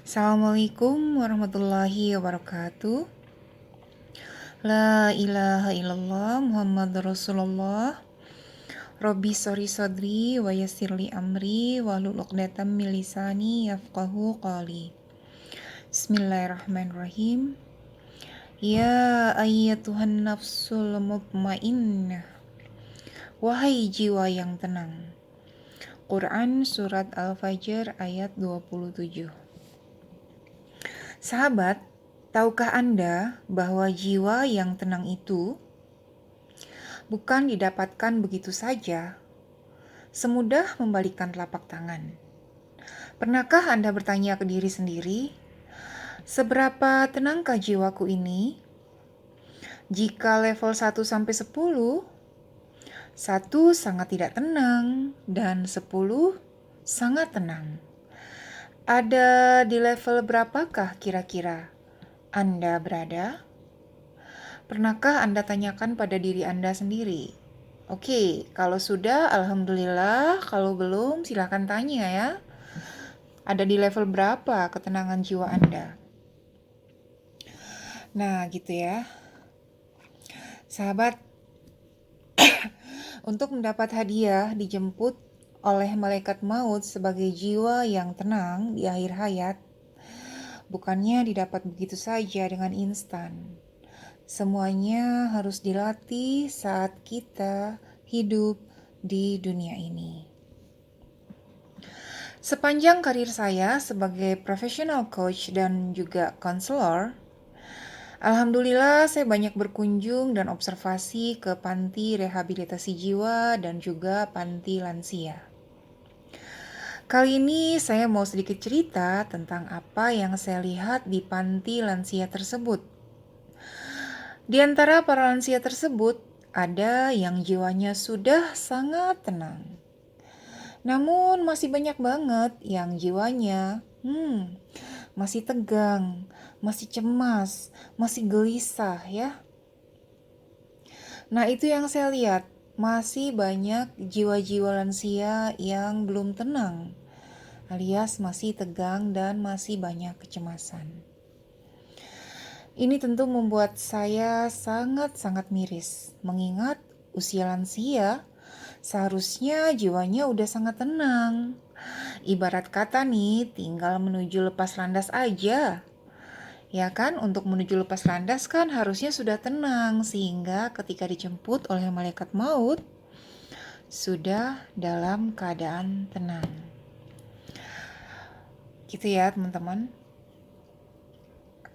Assalamualaikum warahmatullahi wabarakatuh. La ilaha illallah Muhammad Rasulullah. Robbi sori sodri wa yassirli amri wahlul 'uqdatam min lisani yafqahu qali. Bismillahirrahmanirrahim. Ya ayyatuhan nafsul mutmainnah. Wahai jiwa yang tenang. Quran surat Al-Fajr ayat 27. Sahabat, tahukah Anda bahwa jiwa yang tenang itu bukan didapatkan begitu saja, semudah membalikkan telapak tangan? Pernahkah Anda bertanya ke diri sendiri, seberapa tenangkah jiwaku ini? Jika level 1 sampai 10, 1 sangat tidak tenang dan 10 sangat tenang. Ada di level berapakah kira-kira Anda berada? Pernahkah Anda tanyakan pada diri Anda sendiri? Oke, kalau sudah, alhamdulillah. Kalau belum, silakan tanya ya. Ada di level berapa ketenangan jiwa Anda? Nah, gitu ya. Sahabat, untuk mendapat hadiah dijemput oleh malaikat maut sebagai jiwa yang tenang di akhir hayat, bukannya didapat begitu saja dengan instan. Semuanya harus dilatih saat kita hidup di dunia ini. Sepanjang karir saya sebagai professional coach dan juga konselor, alhamdulillah saya banyak berkunjung dan observasi ke panti rehabilitasi jiwa dan juga panti lansia. Kali ini saya mau sedikit cerita tentang apa yang saya lihat di panti lansia tersebut. Di antara para lansia tersebut, ada yang jiwanya sudah sangat tenang. Namun masih banyak banget yang jiwanya masih tegang, masih cemas, masih gelisah ya. Nah, itu yang saya lihat, masih banyak jiwa-jiwa lansia yang belum tenang, alias masih tegang dan masih banyak kecemasan. Ini tentu membuat saya sangat-sangat miris, mengingat usia lansia seharusnya jiwanya udah sangat tenang. Ibarat kata nih, tinggal menuju lepas landas aja. Ya kan, untuk menuju lepas landas kan harusnya sudah tenang, sehingga ketika dijemput oleh malaikat maut, sudah dalam keadaan tenang. Gitu ya teman-teman.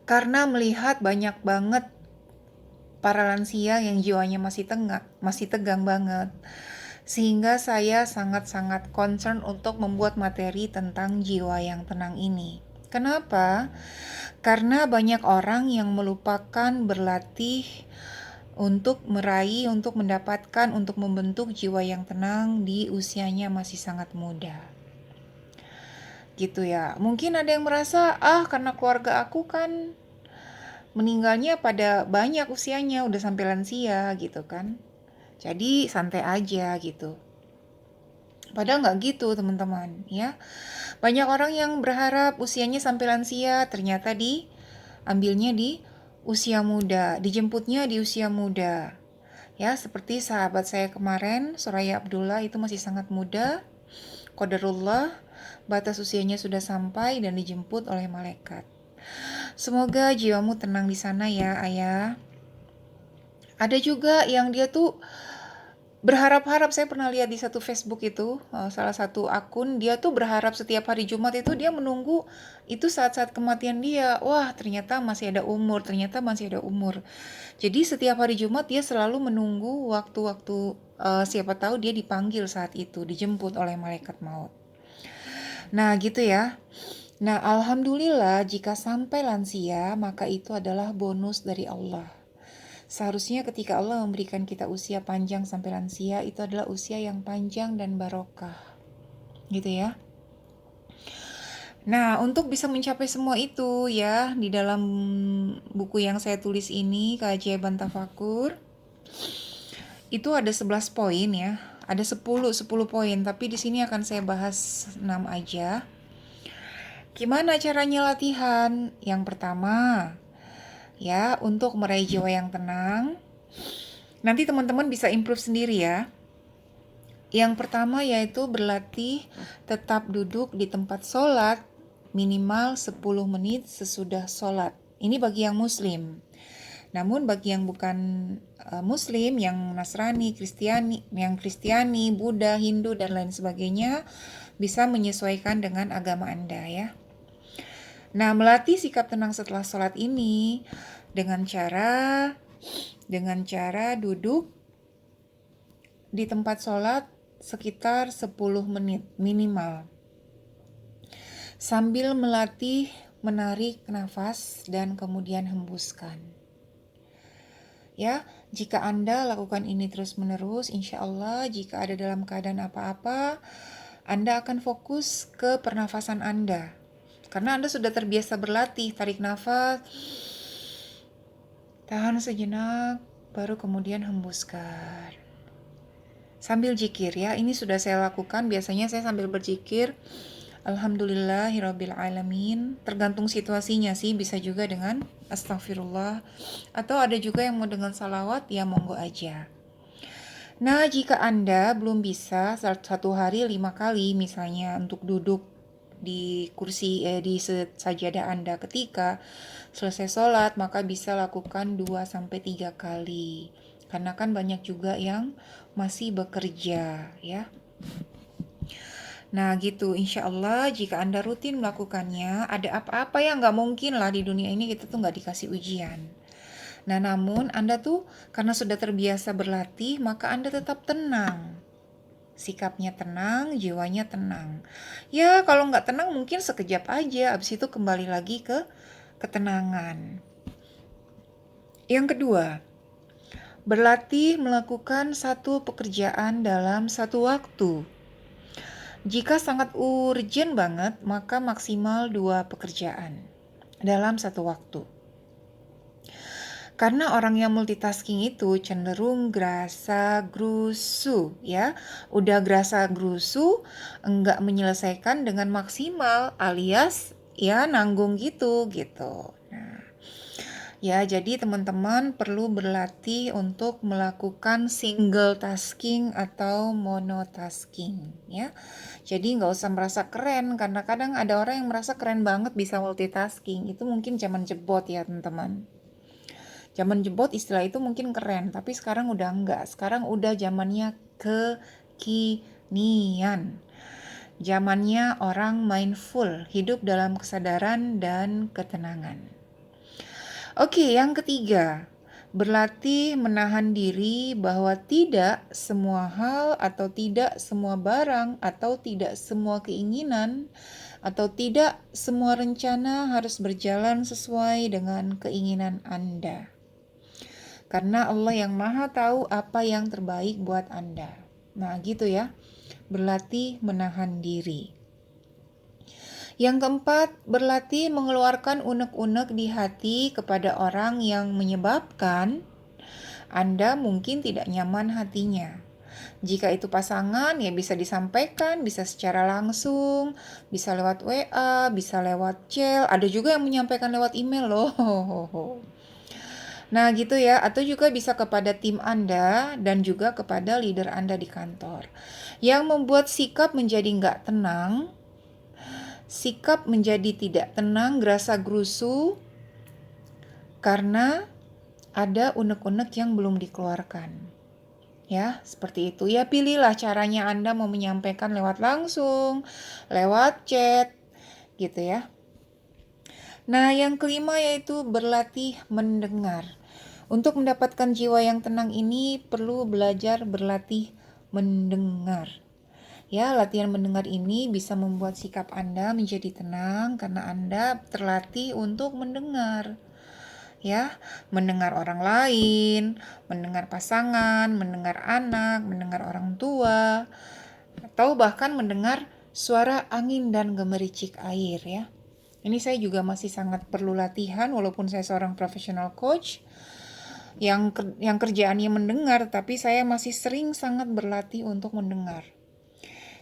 Karena melihat banyak banget para lansia yang jiwanya masih tegang banget, sehingga saya sangat-sangat concern untuk membuat materi tentang jiwa yang tenang ini. Kenapa? Karena banyak orang yang melupakan berlatih untuk meraih, untuk mendapatkan, untuk membentuk jiwa yang tenang di usianya masih sangat muda. Gitu ya. Mungkin ada yang merasa, karena keluarga aku kan meninggalnya pada banyak usianya, udah sampai lansia gitu kan. Jadi santai aja gitu. Padahal nggak gitu teman-teman ya. Banyak orang yang berharap usianya sampai lansia, ternyata diambilnya di usia muda, dijemputnya di usia muda. Ya, seperti sahabat saya kemarin, Soraya Abdullah, itu masih sangat muda. Qadarullah, batas usianya sudah sampai dan dijemput oleh malaikat. Semoga jiwamu tenang di sana ya, ayah. Ada juga yang dia tuh berharap-harap, saya pernah lihat di satu Facebook itu, salah satu akun, dia tuh berharap setiap hari Jumat itu dia menunggu itu saat-saat kematian dia. Wah, ternyata masih ada umur, Jadi setiap hari Jumat dia selalu menunggu waktu-waktu, siapa tahu dia dipanggil saat itu, dijemput oleh malaikat maut. Nah, gitu ya. Nah, alhamdulillah jika sampai lansia, maka itu adalah bonus dari Allah. Seharusnya ketika Allah memberikan kita usia panjang sampai lansia, itu adalah usia yang panjang dan barokah. Gitu ya. Nah, untuk bisa mencapai semua itu ya, di dalam buku yang saya tulis ini, Keajaiban Tafakur, itu ada 11 poin ya. Ada 10 poin, tapi di sini akan saya bahas 6 aja. Gimana caranya latihan? Yang pertama, ya, untuk meraih jiwa yang tenang. Nanti teman-teman bisa improve sendiri ya. Yang pertama yaitu berlatih tetap duduk di tempat sholat minimal 10 menit sesudah sholat. Ini bagi yang muslim. Namun bagi yang bukan muslim, yang Nasrani, Kristiani, Buddha, Hindu dan lain sebagainya, bisa menyesuaikan dengan agama Anda ya. Nah, melatih sikap tenang setelah sholat ini dengan cara duduk di tempat sholat sekitar 10 menit minimal. Sambil melatih menarik nafas dan kemudian hembuskan. Ya, jika Anda lakukan ini terus-menerus, insya Allah jika ada dalam keadaan apa-apa, Anda akan fokus ke pernafasan Anda. Karena Anda sudah terbiasa berlatih, tarik nafas, tahan sejenak, baru kemudian hembuskan. Sambil zikir ya, ini sudah saya lakukan, biasanya saya sambil berzikir, Alhamdulillahirabbil alamin. Tergantung situasinya sih, bisa juga dengan astagfirullah, atau ada juga yang mau dengan salawat, ya monggo aja. Nah, jika Anda belum bisa satu hari 5 kali misalnya untuk duduk di kursi di sajadah Anda ketika selesai sholat, maka bisa lakukan 2-3 kali. Karena kan banyak juga yang masih bekerja ya. Nah gitu, insya Allah jika Anda rutin melakukannya, ada apa-apa yang nggak mungkin lah di dunia ini kita tuh nggak dikasih ujian. Nah namun Anda tuh karena sudah terbiasa berlatih, maka Anda tetap tenang. Sikapnya tenang, jiwanya tenang. Ya kalau nggak tenang mungkin sekejap aja, abis itu kembali lagi ke ketenangan. Yang kedua, berlatih melakukan satu pekerjaan dalam satu waktu. Jika sangat urgent banget, maka maksimal 2 pekerjaan dalam satu waktu. Karena orang yang multitasking itu cenderung gerasa gerusu ya. Udah gerasa gerusu, enggak menyelesaikan dengan maksimal alias ya nanggung gitu. Nah, ya, jadi teman-teman perlu berlatih untuk melakukan single tasking atau monotasking ya. Jadi nggak usah merasa keren, karena kadang ada orang yang merasa keren banget bisa multitasking. Itu mungkin zaman jebot ya teman-teman. Zaman jebot istilah itu mungkin keren, tapi sekarang udah enggak. Sekarang udah zamannya kekinian. Zamannya orang mindful, hidup dalam kesadaran dan ketenangan. Oke, yang ketiga, berlatih menahan diri bahwa tidak semua hal atau tidak semua barang atau tidak semua keinginan atau tidak semua rencana harus berjalan sesuai dengan keinginan Anda. Karena Allah yang Maha tahu apa yang terbaik buat Anda. Nah, gitu ya. Berlatih menahan diri. Yang keempat, berlatih mengeluarkan unek-unek di hati kepada orang yang menyebabkan Anda mungkin tidak nyaman hatinya. Jika itu pasangan, ya bisa disampaikan, bisa secara langsung, bisa lewat WA, bisa lewat chat, ada juga yang menyampaikan lewat email loh. Nah gitu ya, atau juga bisa kepada tim Anda dan juga kepada leader Anda di kantor. Yang membuat sikap menjadi nggak tenang, sikap menjadi tidak tenang, gerasa gerusu, karena ada unek-unek yang belum dikeluarkan. Ya, seperti itu. Ya, pilihlah caranya Anda mau menyampaikan lewat langsung, lewat chat, gitu ya. Nah, yang kelima yaitu berlatih mendengar. Untuk mendapatkan jiwa yang tenang ini perlu belajar berlatih mendengar. Ya, latihan mendengar ini bisa membuat sikap Anda menjadi tenang karena Anda terlatih untuk mendengar. Ya, mendengar orang lain, mendengar pasangan, mendengar anak, mendengar orang tua, atau bahkan mendengar suara angin dan gemericik air ya. Ini saya juga masih sangat perlu latihan walaupun saya seorang professional coach yang kerjaannya mendengar, tapi saya masih sering sangat berlatih untuk mendengar.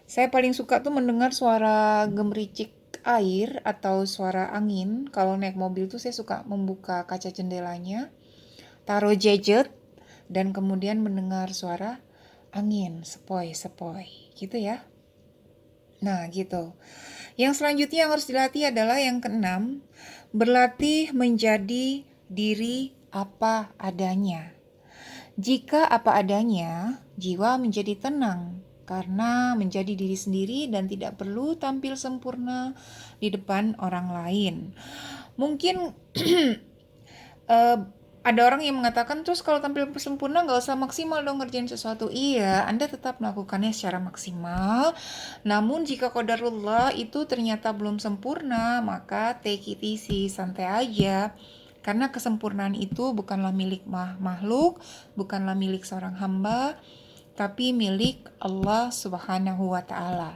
Saya paling suka tuh mendengar suara gemericik air atau suara angin. Kalau naik mobil tuh saya suka membuka kaca jendelanya, taruh gadget, dan kemudian mendengar suara angin, sepoi-sepoi, gitu ya. Nah, gitu. Yang selanjutnya yang harus dilatih adalah yang keenam, berlatih menjadi diri apa adanya. Jika apa adanya, jiwa menjadi tenang karena menjadi diri sendiri dan tidak perlu tampil sempurna di depan orang lain. Mungkin eh, ada orang yang mengatakan terus kalau tampil sempurna nggak usah maksimal dong ngerjain sesuatu. Iya, Anda tetap melakukannya secara maksimal. Namun jika qadarullah itu ternyata belum sempurna, maka take it easy, santai aja. Karena kesempurnaan itu bukanlah milik makhluk, bukanlah milik seorang hamba, tapi milik Allah Subhanahu wa Ta'ala.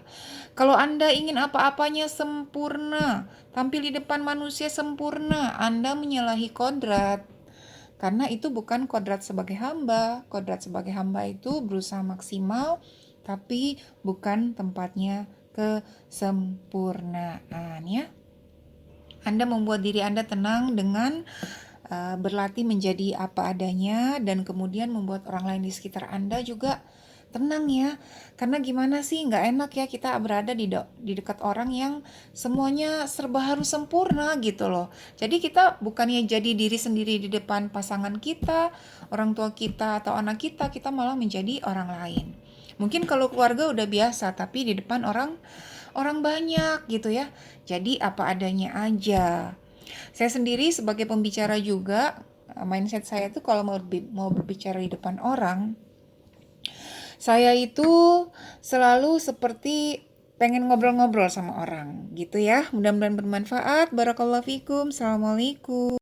Kalau Anda ingin apa-apanya sempurna, tampil di depan manusia sempurna, Anda menyalahi kodrat. Karena itu bukan kodrat sebagai hamba. Kodrat sebagai hamba itu berusaha maksimal, tapi bukan tempatnya kesempurnaan ya. Anda membuat diri Anda tenang dengan berlatih menjadi apa adanya dan kemudian membuat orang lain di sekitar Anda juga tenang ya. Karena gimana sih nggak enak ya kita berada di dekat orang yang semuanya serba harus sempurna gitu loh. Jadi kita bukannya jadi diri sendiri di depan pasangan kita, orang tua kita atau anak kita malah menjadi orang lain. Mungkin kalau keluarga udah biasa, tapi di depan orang banyak gitu ya. Jadi apa adanya aja. Saya sendiri sebagai pembicara juga, mindset saya tuh kalau mau berbicara di depan orang, saya itu selalu seperti pengen ngobrol-ngobrol sama orang gitu ya. Mudah-mudahan bermanfaat. Barakallahu fikum. Assalamualaikum.